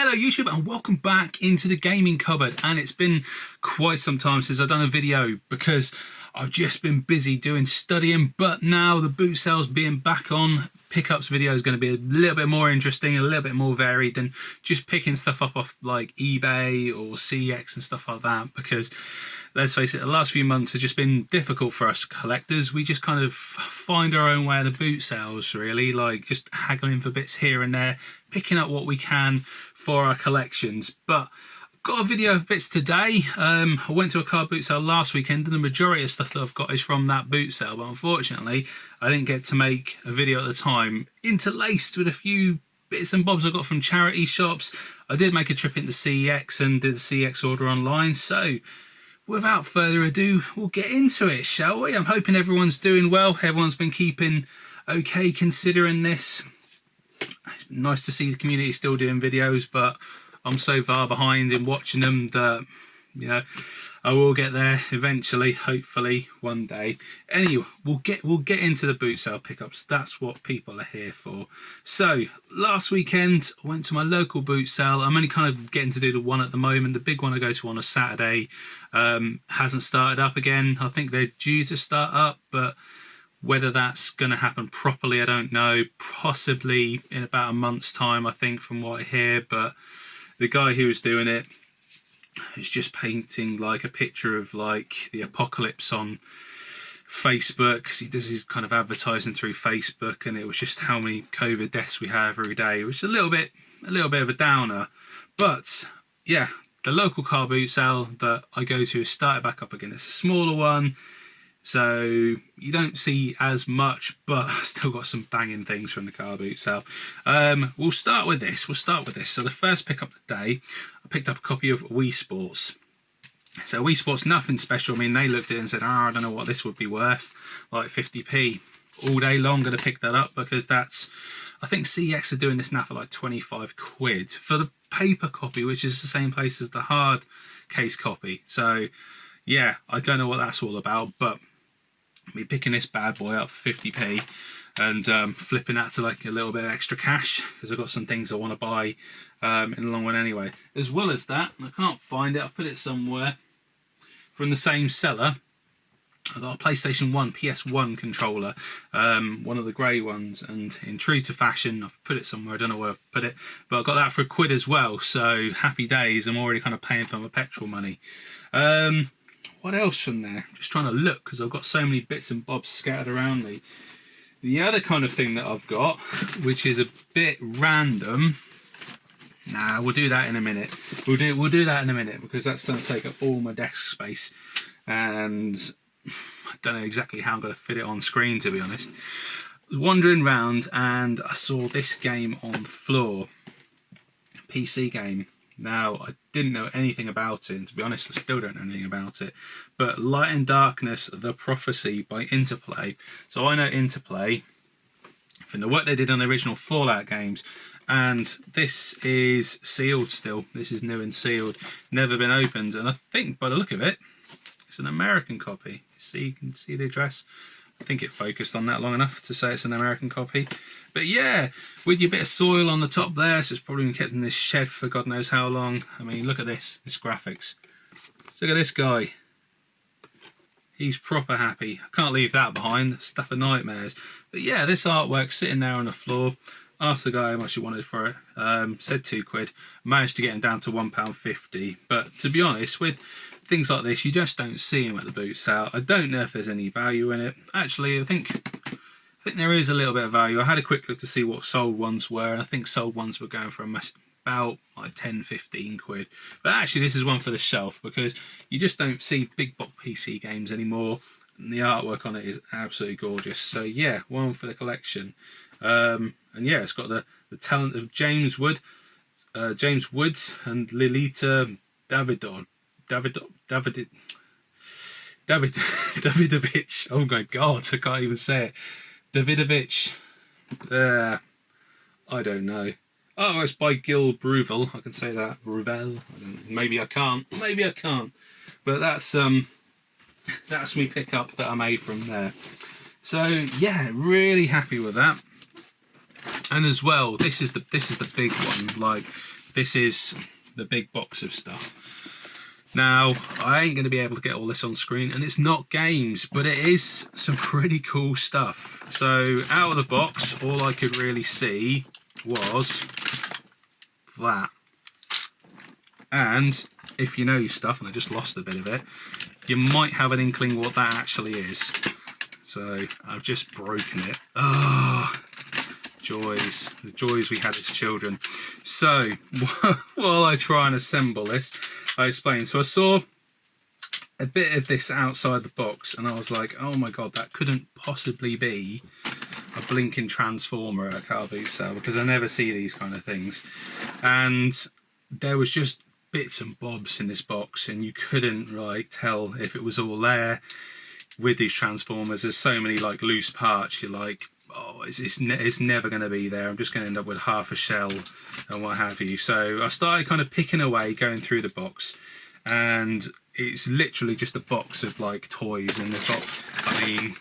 Hello YouTube and welcome back into the gaming cupboard. And it's been quite some time since I've done a video because I've just been busy doing studying, but now the boot sales being back on, pickups video is going to be a little bit more interesting, a little bit more varied than just picking stuff up off like eBay or CX and stuff like that, because let's face it, the last few months have just been difficult for us collectors. We just kind of find our own way of the boot sales, really, like just haggling for bits here and there, picking up what we can for our collections. But I've got a video of bits today. I went to a car boot sale last weekend and the majority of stuff that I've got is from that boot sale, but unfortunately I didn't get to make a video at the time, interlaced with a few bits and bobs I got from charity shops. I did make a trip into CEX and did a CEX order online, so without further ado, we'll get into it, shall we? I'm hoping everyone's doing well. Everyone's been keeping okay considering this. It's nice to see the community still doing videos, but I'm so far behind in watching them that, you know, I will get there eventually, hopefully one day. Anyway, we'll get into the boot sale pickups. That's what people are here for. So last weekend I went to my local boot sale. I'm only kind of getting to do the one at the moment. The big one I go to on a Saturday hasn't started up again. I think they're due to start up, but whether that's going to happen properly, I don't know. Possibly in about a month's time, I think, from what I hear. But the guy who was doing it is just painting like a picture of like the apocalypse on Facebook, because he does his kind of advertising through Facebook, and it was just how many COVID deaths we have every day, which is a little bit of a downer. But yeah, the local car boot sale that I go to has started back up again. It's a smaller one, so you don't see as much, but I still got some banging things from the car boot sale. We'll start with this. So the first pickup of the day, I picked up a copy of Wii Sports. So Wii Sports, nothing special. I mean, they looked at it and said, I don't know what this would be worth, like 50p. All day long, going to pick that up because that's, I think CX are doing this now for like 25 quid for the paper copy, which is the same place as the hard case copy. So yeah, I don't know what that's all about, but me picking this bad boy up for 50p and flipping that to like a little bit of extra cash because I've got some things I want to buy in the long run anyway. As well as that, and I can't find it, I put it somewhere from the same seller, I got a PlayStation 1 PS1 controller, one of the grey ones, and in true to fashion, I've put it somewhere, I don't know where I've put it, but I got that for a quid as well, so happy days. I'm already kind of paying for my petrol money. What else from there? Just trying to look because I've got so many bits and bobs scattered around me. The other kind of thing that I've got, which is a bit random. Nah, we'll do that in a minute. We'll do that in a minute because that's going to take up all my desk space, and I don't know exactly how I'm going to fit it on screen, to be honest. I was wandering around and I saw this game on the floor, PC game. Now, I didn't know anything about it, and to be honest, I still don't know anything about it. But Light and Darkness, The Prophecy by Interplay. So I know Interplay from the work they did on the original Fallout games, and this is sealed still. This is new and sealed, never been opened, and I think by the look of it, it's an American copy. You can see the address. I think it focused on that long enough to say it's an American copy. But yeah, with your bit of soil on the top there, so it's probably been kept in this shed for God knows how long. I mean, look at this graphics. Look at this guy. He's proper happy. I can't leave that behind. Stuff of nightmares. But yeah, this artwork sitting there on the floor. Asked the guy how much he wanted for it. Said 2 quid. Managed to get him down to £1.50. But to be honest, with things like this, you just don't see them at the boot sale. I don't know if there's any value in it. Actually, I think there is a little bit of value. I had a quick look to see what sold ones were, and I think sold ones were going for about like 10-15 quid. But actually, this is one for the shelf because you just don't see big box PC games anymore, and the artwork on it is absolutely gorgeous. So yeah, one for the collection. And yeah, it's got the talent of James Woods and Lilita Davidovich. Oh my God, I can't even say it. Davidovich. I don't know. Oh, it's by Gil Bruvel. I can say that. Bruvel. Maybe I can't. But that's me pick up that I made from there. So yeah, really happy with that. And as well, this is the big one. Like this is the big box of stuff. Now, I ain't going to be able to get all this on screen, and it's not games, but it is some pretty cool stuff. So, out of the box, all I could really see was that. And if you know your stuff, and I just lost a bit of it, you might have an inkling what that actually is. So, I've just broken it. Ah, joys. The joys we had as children. So, while I try and assemble this, I explained. So I saw a bit of this outside the box and I was like, oh my god, that couldn't possibly be a blinking transformer at a car boot sale, because I never see these kind of things. And there was just bits and bobs in this box and you couldn't like tell if it was all there. With these transformers, there's so many like loose parts, you're like, oh, it's never going to be there. I'm just going to end up with half a shell and what have you. So I started kind of picking away, going through the box, and it's literally just a box of like toys, and they've got, I mean,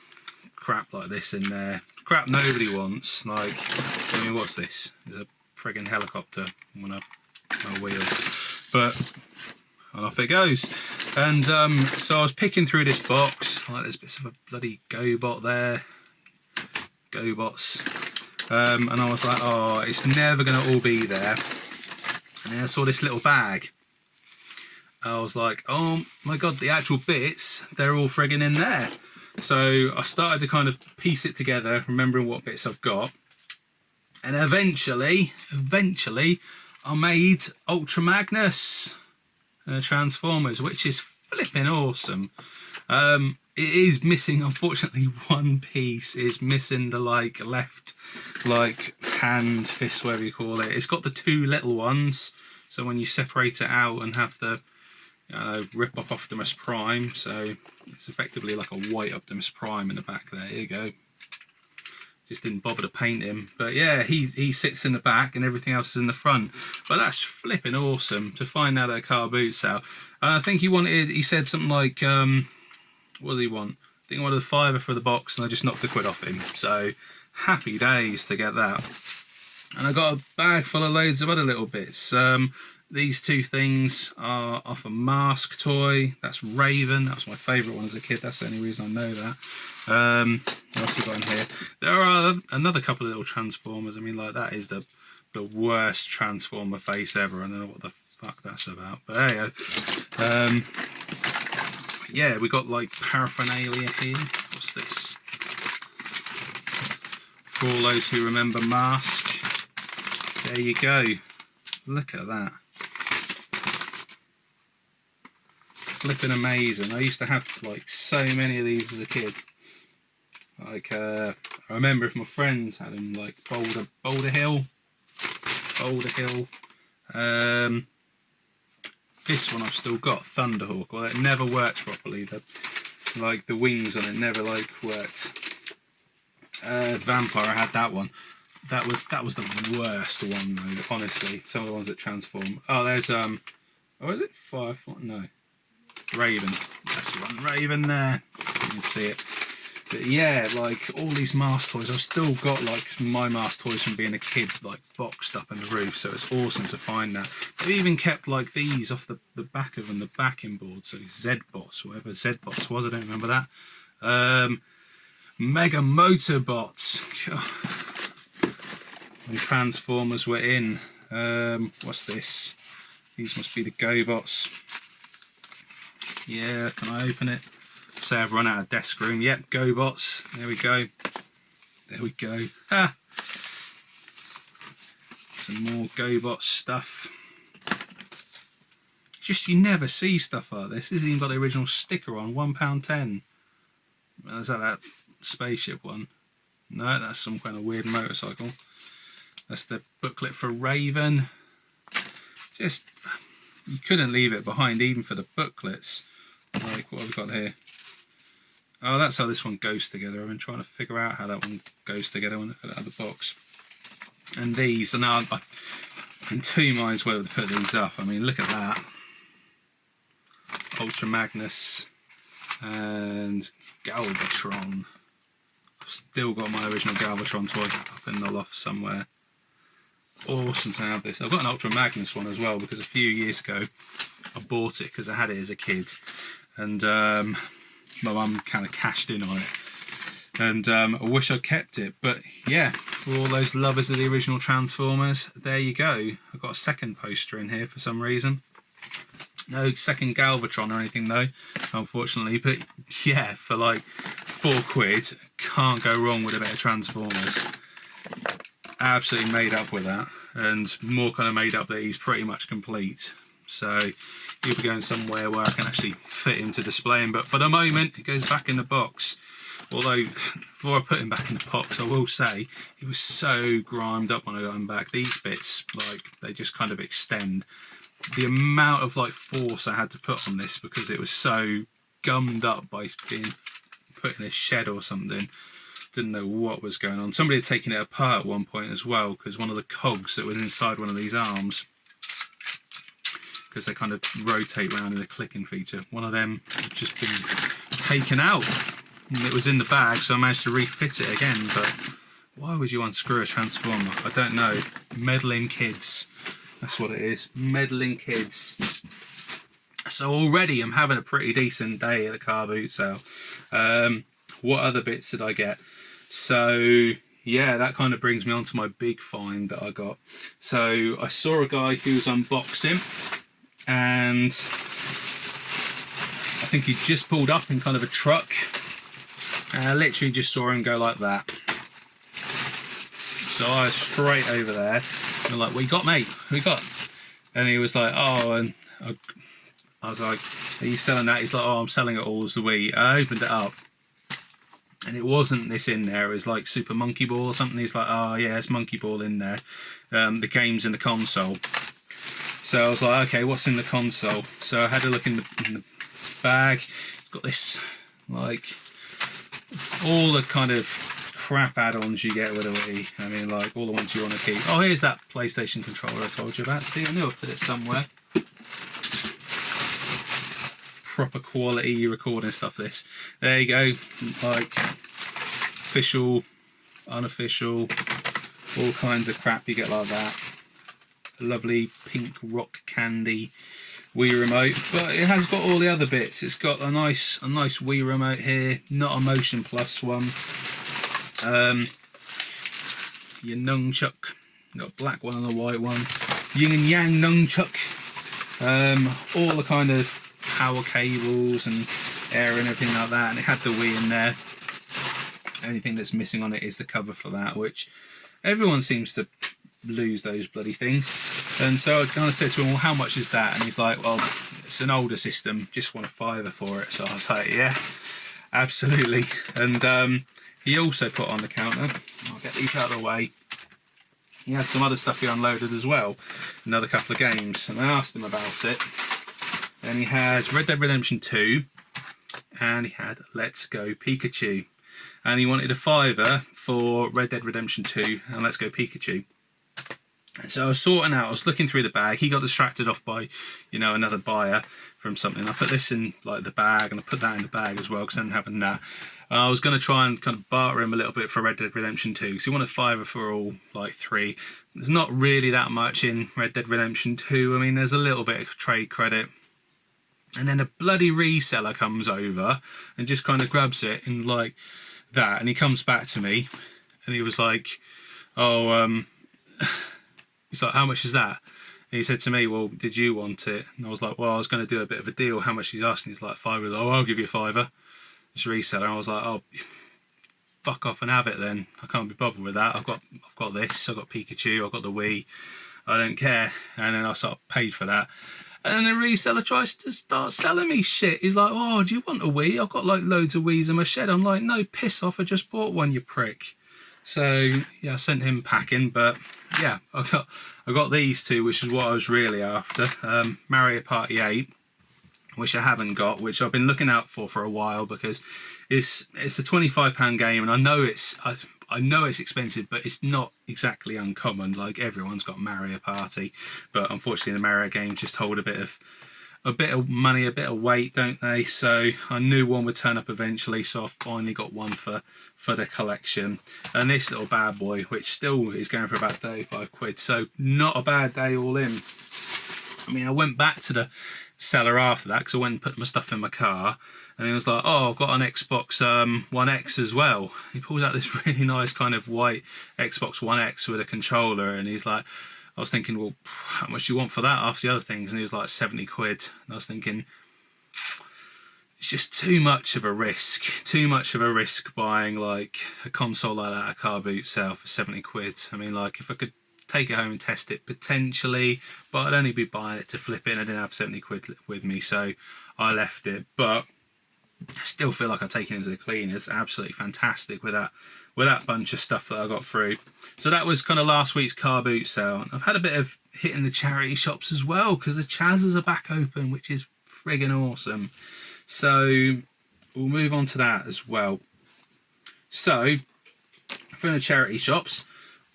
crap like this in there, crap nobody wants. Like, I mean, what's this? There's a friggin' helicopter on a wheel, but and off it goes. And so I was picking through this box, like there's bits of a bloody GoBot there. GoBots, and I was like, oh, it's never going to all be there. And then I saw this little bag. I was like, oh my god, the actual bits, they're all friggin' in there. So I started to kind of piece it together, remembering what bits I've got. And eventually, I made Ultra Magnus Transformers, which is flipping awesome. It is missing, unfortunately, one piece. It's missing the like left like hand, fist, whatever you call it. It's got the two little ones, so when you separate it out and have the rip up Optimus Prime, so it's effectively like a white Optimus Prime in the back there. Here you go. Just didn't bother to paint him, but yeah, he sits in the back and everything else is in the front. But that's flipping awesome to find out at a car boot sale. I think he said something like, what did he want? I think he wanted a £5 for the box, and I just knocked the quid off him. So happy days to get that. And I got a bag full of loads of other little bits. These two things are off a Mask toy. That's Raven. That was my favourite one as a kid. That's the only reason I know that. What else we got in here? There are another couple of little Transformers. I mean, like, that is the worst Transformer face ever. I don't know what the fuck that's about. But there you go. Yeah, we got like paraphernalia here. What's this? For all those who remember Mask, there you go. Look at that. Flipping amazing. I used to have like so many of these as a kid. Like I remember if my friends had them, like Boulder Hill. This one I've still got, Thunderhawk. Well, it never worked properly. The wings on it never like worked. Vampire, I had that one. That was the worst one though. Honestly, some of the ones that transform. Oh, there's oh, is it Firefly? No, Raven. That's the one, Raven there. You can see it. But yeah, like all these Mask toys, I've still got like my Mask toys from being a kid, like boxed up in the roof, so it's awesome to find that. They've even kept like these off the back of them, the backing board, so Z-Bots, whatever Z-Bots was, I don't remember that. Mega Motorbots. When Transformers were in. What's this? These must be the GoBots. Yeah, can I open it? Say I've run out of desk room. Yep, GoBots. There we go. There we go. Ah. Some more GoBots stuff. Just you never see stuff like this. This has even got the original sticker on, £1.10. Is that spaceship one? No, that's some kind of weird motorcycle. That's the booklet for Raven. Just, you couldn't leave it behind even for the booklets. Like, what have we got here? Oh, that's how this one goes together. I've been trying to figure out how that one goes together when I put it out of the box. And these, and now I'm in two minds whether to put these up. I mean, look at that. Ultra Magnus and Galvatron. I've still got my original Galvatron toy up in the loft somewhere. awesome to have this. I've got an Ultra Magnus one as well, because a few years ago I bought it because I had it as a kid, and my mum kind of cashed in on it, and I wish I'd kept it. But yeah, for all those lovers of the original Transformers, there you go. I've got a second poster in here for some reason. No second Galvatron or anything though, unfortunately. But yeah, for like £4, can't go wrong with a bit of Transformers. Absolutely made up with that, and more kind of made up that he's pretty much complete. So he'll be going somewhere where I can actually fit him to display him. But for the moment, it goes back in the box. Although, before I put him back in the box, I will say he was so grimed up when I got him back. These bits, like, they just kind of extend. The amount of like force I had to put on this, because it was so gummed up by being put in a shed or something. Didn't know what was going on. Somebody had taken it apart at one point as well, because one of the cogs that was inside one of these arms, because they kind of rotate around in the clicking feature, one of them had just been taken out, and it was in the bag, so I managed to refit it again. But why would you unscrew a Transformer? I don't know. Meddling kids, that's what it is. Meddling kids. So already I'm having a pretty decent day at the car boot sale. What other bits did I get? So yeah, that kind of brings me on to my big find that I got. So I saw a guy who was unboxing, and I think he just pulled up in kind of a truck, and I literally just saw him go like that. So I was straight over there and I'm like, what you got, mate? What you got? And he was like, oh, and I was like, are you selling that? He's like, oh, I'm selling it all as the Wii. I opened it up, and it wasn't this in there. It was like Super Monkey Ball or something. He's like, oh yeah, it's Monkey Ball in there. The game's in the console. So I was like, okay, what's in the console? So I had a look in the bag. It's got this, like, all the kind of crap add-ons you get with a Wii. I mean, like, all the ones you want to keep. Oh, here's that PlayStation controller I told you about. See, I knew I put it somewhere. Proper quality recording stuff, this. There you go. Like, official, unofficial, all kinds of crap you get like that. Lovely pink rock candy Wii remote, but it has got all the other bits. It's got a nice Wii remote here, not a Motion Plus one. Your nunchuck, got a black one and a white one. Yin and Yang nunchuck. All the kind of power cables and air and everything like that, and it had the Wii in there. Anything that's missing on it is the cover for that, which everyone seems to lose those bloody things. And so I kind of said to him, well, how much is that? And he's like, well, it's an older system, just want a £5 for it. So I was like, yeah, absolutely. And he also put on the counter, I'll get these out of the way, he had some other stuff he unloaded as well, another couple of games, and I asked him about it. And he had Red Dead Redemption 2, and he had Let's Go Pikachu. And he wanted a £5 for Red Dead Redemption 2 and Let's Go Pikachu. And so I was sorting out, I was looking through the bag. He got distracted off by, you know, another buyer from something. I put this in like the bag, and I put that in the bag as well because I didn't have that. I was going to try and kind of barter him a little bit for Red Dead Redemption 2. So he wanted £5 for all like 3. There's not really that much in Red Dead Redemption 2. I mean, there's a little bit of trade credit. And then a bloody reseller comes over and just kind of grabs it and like that. And he comes back to me and he was like, oh, he's like, how much is that? And he said to me, well, did you want it? And I was like, well, I was going to do a bit of a deal. How much he's asking? He's like, £5. Oh, I'll give you £5. This reseller. And I was like, oh, fuck off and have it then. I can't be bothered with that. I've got this. I've got Pikachu. I've got the Wii. I don't care. And then I sort of paid for that. And then the reseller tries to start selling me shit. He's like, oh, do you want a Wii? I've got like loads of Wiis in my shed. I'm like, no, piss off. I just bought one, you prick. So yeah, I sent him packing, but yeah, I got these two, which is what I was really after. Mario Party 8, which I haven't got, which I've been looking out for a while because it's a £25 game, and I know it's expensive, but it's not exactly uncommon. Like everyone's got Mario Party, but unfortunately the Mario games just hold a bit of a bit of money, a bit of weight, don't they? So I knew one would turn up eventually, so I finally got one for the collection. And this little bad boy, which still is going for about 35 quid, so not a bad day all in. I mean, I went back to the seller after that because I went and put my stuff in my car, and he was like, oh, I've got an Xbox One X as well. He pulled out this really nice kind of white Xbox One X with a controller, and he's like, I was thinking, well, how much do you want for that after the other things? And he was like 70 quid. And I was thinking, it's just too much of a risk. Too much of a risk buying like a console like that at a car boot sale for 70 quid. I mean, like, if I could take it home and test it potentially, but I'd only be buying it to flip it, and I didn't have 70 quid with me, so I left it. But I still feel like I've taken it into the cleaners. Absolutely fantastic with that bunch of stuff that I got through. So that was kind of last week's car boot sale. And I've had a bit of hitting the charity shops as well, because the Chazas are back open, which is friggin' awesome. So we'll move on to that as well. So from the charity shops,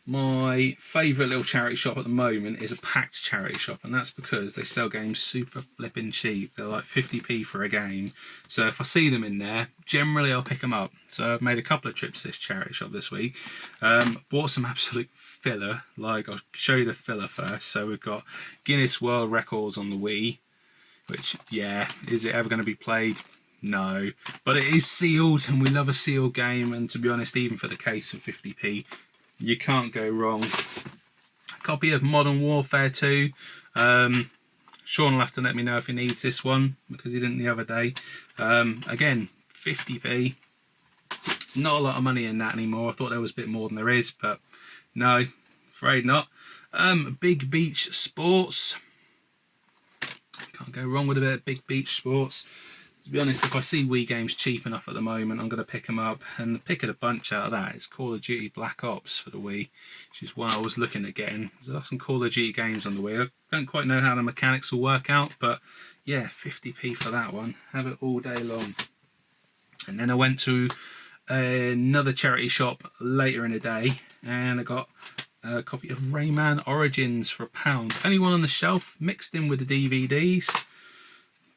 my favourite little charity shop at the moment is a packed charity shop, and that's because they sell games super flipping cheap. They're like 50p for a game, so if I see them in there, generally I'll pick them up. So I've made a couple of trips to this charity shop this week. Bought some absolute filler. Like, I'll show you the filler first. So we've got Guinness World Records on the Wii, which, yeah, is it ever going to be played? No, but it is sealed, and we love a sealed game, and to be honest, even for the case of 50p, you can't go wrong. A copy of Modern Warfare 2. Sean will have to let me know if he needs this one, because he didn't the other day. Again, 50p. Not a lot of money in that anymore. I thought there was a bit more than there is, but no, afraid not. Big Beach Sports. Can't go wrong with a bit of Big Beach Sports. To be honest, if I see Wii games cheap enough at the moment, I'm going to pick them up. And the pick of the bunch out of that is Call of Duty Black Ops for the Wii, which is one I was looking at getting. There's some Call of Duty games on the Wii. I don't quite know how the mechanics will work out, but yeah, 50p for that one. Have it all day long. And then I went to another charity shop later in the day, and I got a copy of Rayman Origins for £1. Only one on the shelf, mixed in with the DVDs.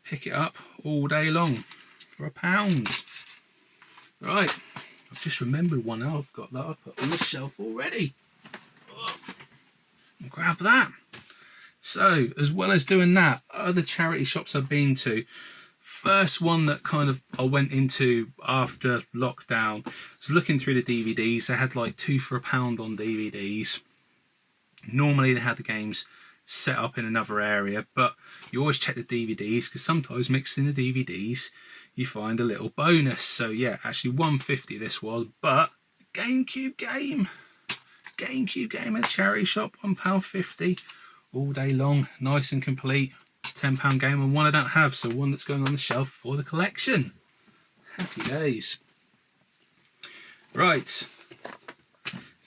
Pick it up all day long for £1. Right, I've just remembered one. I've got that up on the shelf already. Oh, grab that. So, as well as doing that, other charity shops I've been to. First one that kind of I went into after lockdown was looking through the DVDs. They had like 2 for £1 on DVDs. Normally they had the games set up in another area, but you always check the DVDs, because sometimes mixed in the DVDs you find a little bonus. So yeah, actually 150 this was, but GameCube game at a charity shop, £1.50 all day long, nice and complete. £10 game, and one I don't have, so one that's going on the shelf for the collection. Happy days. Right, is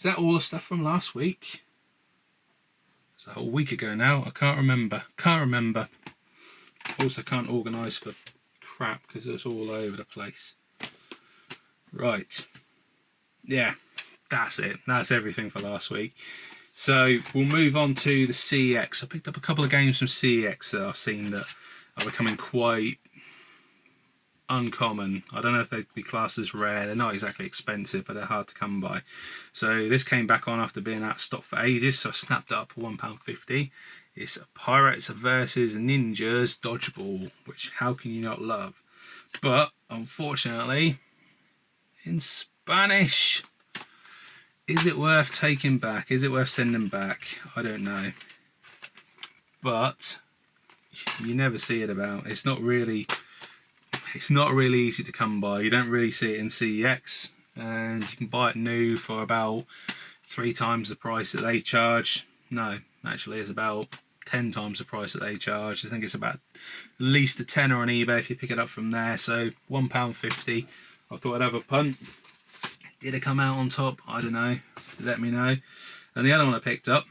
that all the stuff from last week? It's a whole week ago now. I can't remember. Also can't organise for crap because it's all over the place. Right, yeah, that's it. That's everything for last week. So we'll move on to the CEX. I picked up a couple of games from CEX that I've seen that are becoming quite uncommon. I don't know if they'd be classed as rare. They're not exactly expensive, but they're hard to come by. So this came back on after being out of stock for ages, so I snapped it up for £1.50. It's Pirates vs Ninjas Dodgeball, which how can you not love? But unfortunately, in Spanish. Is it worth taking back? Is it worth sending back? I don't know. But you never see it about. It's not really easy to come by. You don't really see it in CEX, and you can buy it new for about 3 times the price that they charge. No, actually it's about 10 times the price that they charge. I think it's about at least a tenner on eBay if you pick it up from there. So £1.50. I thought I'd have a punt. Did it come out on top? I don't know. Let me know. And the other one I picked up,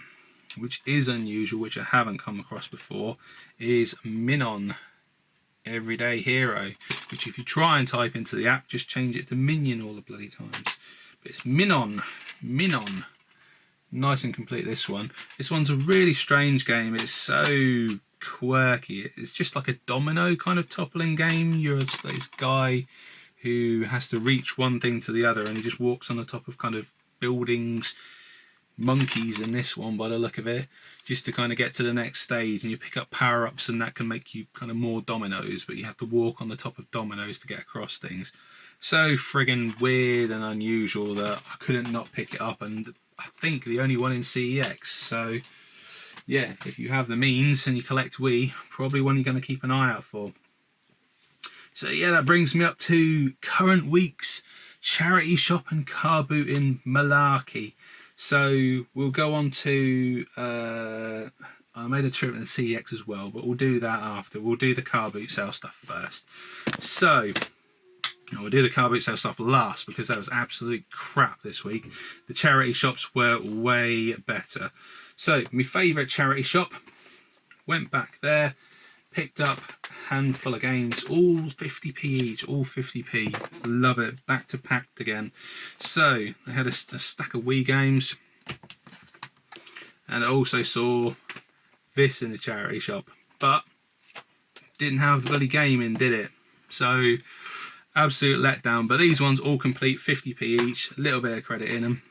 which is unusual, which I haven't come across before, is Minon, Everyday Hero, which if you try and type into the app, just change it to Minion all the bloody times. But it's Minon. Nice and complete, this one. This one's a really strange game. It's so quirky. It's just like a domino kind of toppling game. You're this guy who has to reach one thing to the other, and he just walks on the top of kind of buildings, monkeys in this one by the look of it, just to kind of get to the next stage. And you pick up power-ups, and that can make you kind of more dominoes, but you have to walk on the top of dominoes to get across things. So friggin' weird and unusual that I couldn't not pick it up, and I think the only one in CEX. So yeah, if you have the means and you collect Wii, probably one you're going to keep an eye out for. So yeah, that brings me up to current week's charity shop and car boot in malarkey. So we'll go on to, I made a trip to the CEX as well, but we'll do that after. We'll do the car boot sale stuff first. So we'll do the car boot sale stuff last, because that was absolute crap this week. The charity shops were way better. So my favourite charity shop, went back there, picked up a handful of games, all 50p each, all 50p. Love it. Back to packed again. So they had a stack of Wii games, and I also saw this in the charity shop, but didn't have the bloody game in, did it? So absolute letdown. But these ones all complete, 50p each, a little bit of credit in them.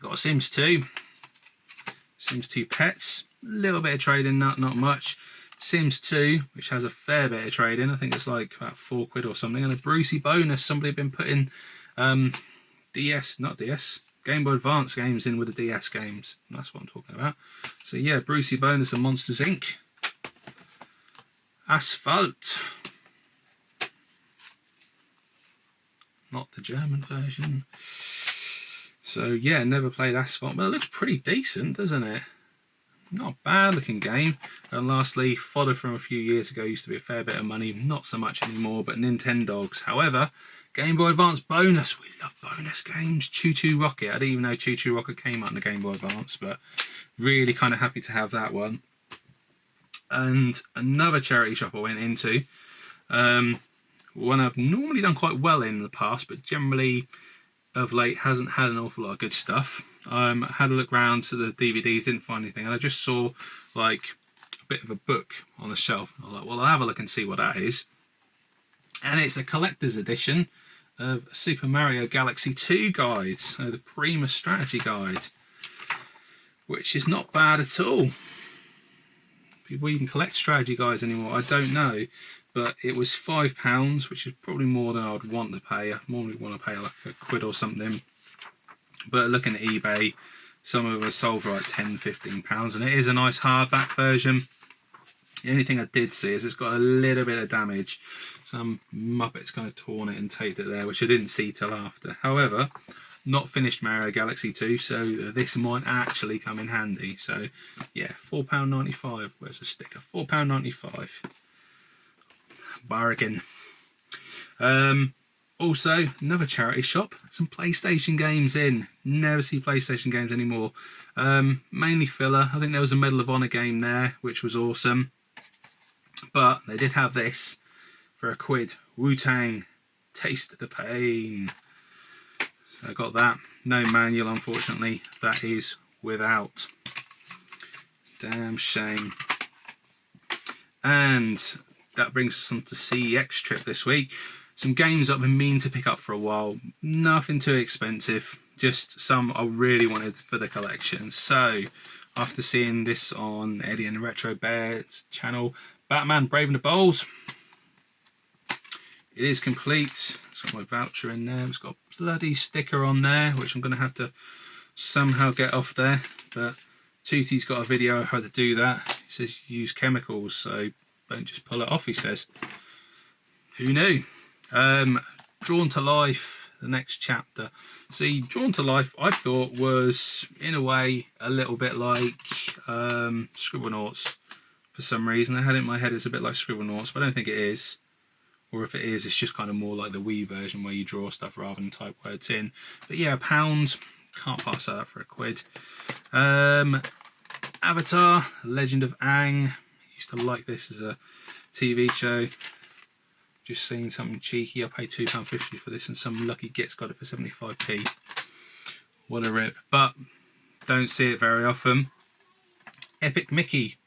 Got a Sims 2, Sims 2 Pets, a little bit of trading, not much. Sims 2, which has a fair bit of trading, I think it's like about £4 or something, and a Brucey bonus. Somebody had been putting Game Boy Advance games in with the DS games. That's what I'm talking about. So yeah, Brucey bonus and Monsters Inc. Asphalt. Not the German version. So yeah, never played Asphalt, but it looks pretty decent, doesn't it? Not a bad looking game. And lastly, fodder from a few years ago, used to be a fair bit of money, not so much anymore, but Nintendogs. However, Game Boy Advance bonus. We love bonus games. Choo Choo Rocket. I didn't even know Choo Choo Rocket came out in the Game Boy Advance, but really kind of happy to have that one. And another charity shop I went into, one I've normally done quite well in the past, but generally of late hasn't had an awful lot of good stuff. Had a look around to the DVDs, didn't find anything, and I just saw like a bit of a book on the shelf. I was like, well, I'll have a look and see what that is. And it's a collector's edition of Super Mario Galaxy 2 guide, so the Prima Strategy Guide, which is not bad at all. People even collect strategy guides anymore, I don't know. But it was £5, which is probably more than I'd want to pay. I normally want to pay like £1 or something. But looking at eBay, some of them are sold for like £10–15, and it is a nice hardback version. The only thing I did see is it's got a little bit of damage. Some muppets kind of torn it and taped it there, which I didn't see till after. However, not finished Mario Galaxy 2, so this might actually come in handy. So yeah, £4.95. Where's the sticker? £4.95. Bargain. Also, another charity shop, some PlayStation games in. Never see PlayStation games anymore. Mainly filler. I think there was a Medal of Honor game there, which was awesome. But they did have this for £1. Wu-Tang, Taste the Pain. So I got that. No manual, unfortunately. That is without. Damn shame. And that brings us on to CEX trip this week. Some games I've been meaning to pick up for a while. Nothing too expensive. Just some I really wanted for the collection. So, after seeing this on Eddie and the Retro Bears channel, Batman Brave and the Bold. It is complete. It's got my voucher in there. It's got a bloody sticker on there, which I'm going to have to somehow get off there. But Tootie's got a video of how to do that. He says use chemicals, so don't just pull it off, he says. Who knew? Drawn to Life, the next chapter. See, Drawn to Life, I thought was, in a way, a little bit like Scribblenauts for some reason. I had it in my head as a bit like Scribblenauts, but I don't think it is. Or if it is, it's just kind of more like the Wii version where you draw stuff rather than type words in. But yeah, £1. Can't pass that up for £1. Avatar, Legend of Aang. Used to like this as a TV show. Just seeing something cheeky. I paid £2.50 for this, and some lucky gits got it for 75p. What a rip. But don't see it very often. Epic Mickey.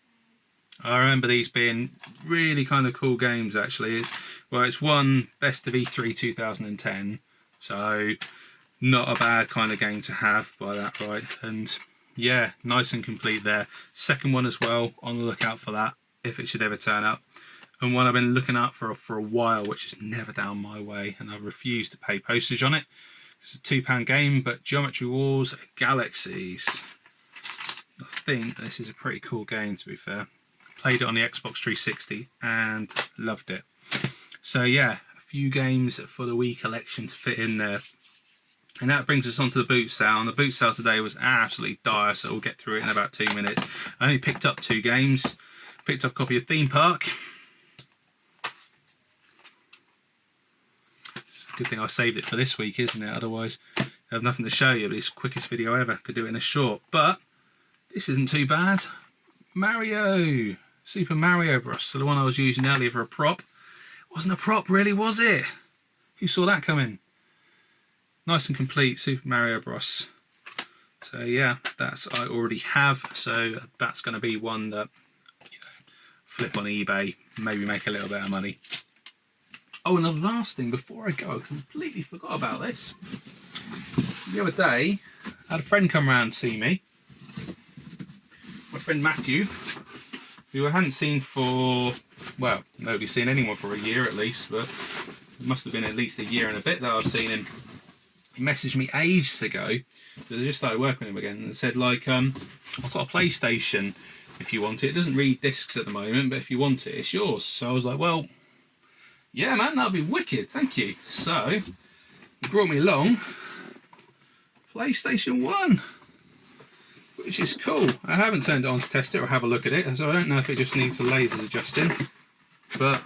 I remember these being really kind of cool games actually. It's won Best of E3 2010, so not a bad kind of game to have by that, right? And yeah, nice and complete there. Second one as well, on the lookout for that if it should ever turn up. And one I've been looking up for a while, which is never down my way, and I refuse to pay postage on it. It's a £2 game, but Geometry Wars Galaxies. I think this is a pretty cool game, to be fair. Played it on the Xbox 360 and loved it. So yeah, a few games for the Wii collection to fit in there. And that brings us on to the boot sale. And the boot sale today was absolutely dire, so we'll get through it in about 2 minutes. I only picked up 2 games. Picked up a copy of Theme Park. It's a good thing I saved it for this week, isn't it? Otherwise, I have nothing to show you, but it's the quickest video ever. Could do it in a short. But this isn't too bad. Mario. Super Mario Bros. So the one I was using earlier for a prop. Wasn't a prop really, was it? Who saw that coming? Nice and complete Super Mario Bros. So yeah, that's I already have. So that's going to be one that, you know, flip on eBay, maybe make a little bit of money. Oh, and the last thing before I go, I completely forgot about this. The other day, I had a friend come round and see me. My friend Matthew, who I hadn't seen for, well, nobody's seen anyone for a year at least, but it must have been at least a year and a bit that I've seen him. He messaged me ages ago, because I just started working with him again, and said, like, I've got a PlayStation if you want it. It doesn't read discs at the moment, but if you want it, it's yours. So I was like, well, yeah, man, that'd be wicked, thank you. So he brought me along PlayStation 1, which is cool. I haven't turned it on to test it or have a look at it, so I don't know if it just needs the lasers adjusting, but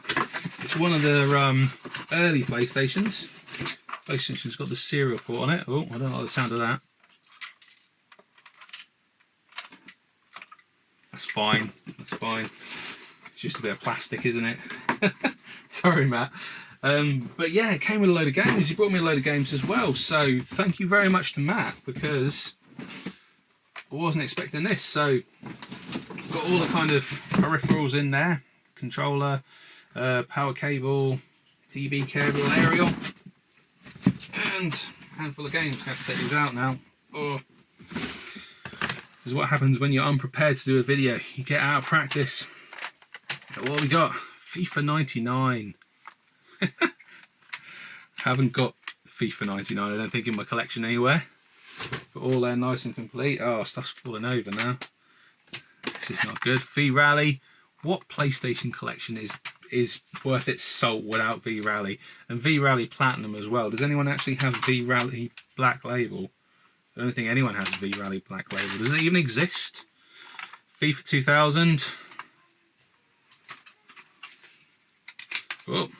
it's one of the early PlayStations. PlayStation's got the serial port on it. Oh, I don't like the sound of that. That's fine. That's fine. It's just a bit of plastic, isn't it? Sorry, Matt. But yeah, it came with a load of games. He brought me a load of games as well. So thank you very much to Matt, because I wasn't expecting this. So got all the kind of peripherals in there. Controller, power cable, TV cable, aerial. And a handful of games. I have to take these out now. Oh. This is what happens when you're unprepared to do a video. You get out of practice. So what have we got? FIFA 99. Haven't got FIFA 99, I don't think, in my collection anywhere. But all there nice and complete. Oh, stuff's falling over now. This is not good. V-Rally. What PlayStation collection is worth its salt without V-Rally? And V-Rally Platinum as well. Does anyone actually have V-Rally Black Label? I don't think anyone has V-Rally Black Label. Does it even exist? FIFA 2000. Oh,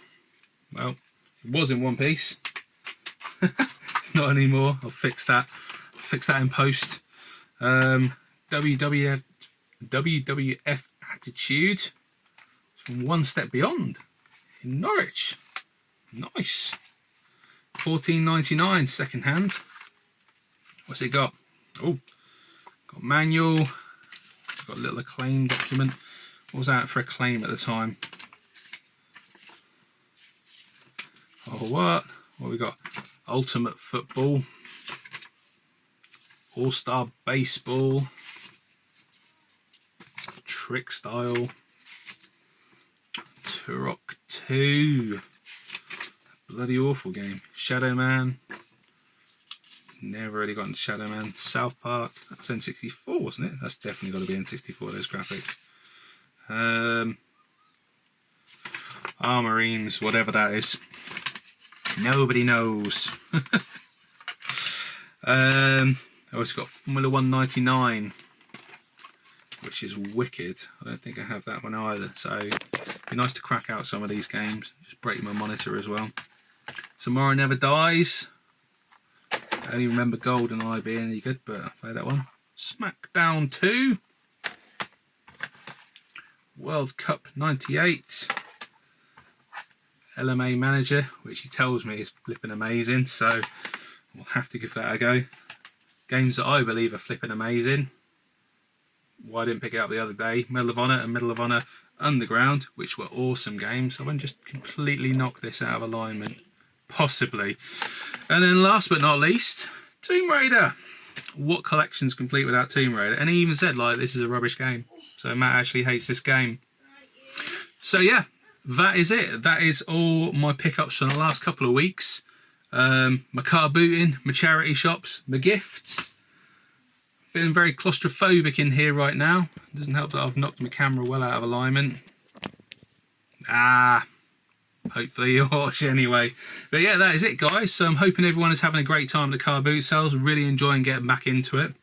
well, it was in one piece. It's not anymore. I'll fix that. I'll fix that in post. WWF Attitude. From One Step Beyond in Norwich. Nice. £14.99 second hand. What's it got? Oh, got manual. Got a little acclaim document. What was that for a claim at the time? Oh, what? What we got? Ultimate Football. All-Star Baseball. Trick Style. Turok 2. Bloody awful game. Shadow Man. Never really got into Shadow Man. South Park. That was N64, wasn't it? That's definitely got to be N64, those graphics. Marines, whatever that is. Nobody knows. I also got Formula 199, which is wicked. I don't think I have that one either. So it'd be nice to crack out some of these games. Just break my monitor as well. Tomorrow Never Dies. I only remember GoldenEye being any good, but I'll play that one. Smackdown 2. World Cup 98. LMA Manager, which he tells me is flipping amazing, so we'll have to give that a go. Games that I believe are flipping amazing. why I didn't pick it up the other day. Medal of Honor and Medal of Honor Underground, which were awesome games. I wouldn't just completely knock this out of alignment, possibly. And then last but not least, Tomb Raider. What collection's complete without Tomb Raider? And he even said, like, this is a rubbish game. So Matt actually hates this game. So yeah, that is it. That is all my pickups from the last couple of weeks. My car booting, my charity shops, my gifts. Feeling very claustrophobic in here right now. Doesn't help that I've knocked my camera well out of alignment. Hopefully you'll watch anyway. But yeah, that is it, guys. So I'm hoping everyone is having a great time at the car boot sales. Really enjoying getting back into it.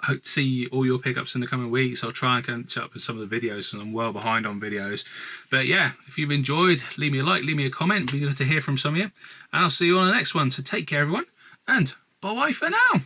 I hope to see all your pickups in the coming weeks. I'll try and catch up with some of the videos, and I'm well behind on videos. But yeah, if you've enjoyed, leave me a like, leave me a comment. It'd be good to hear from some of you. And I'll see you on the next one. So take care, everyone, and bye-bye for now.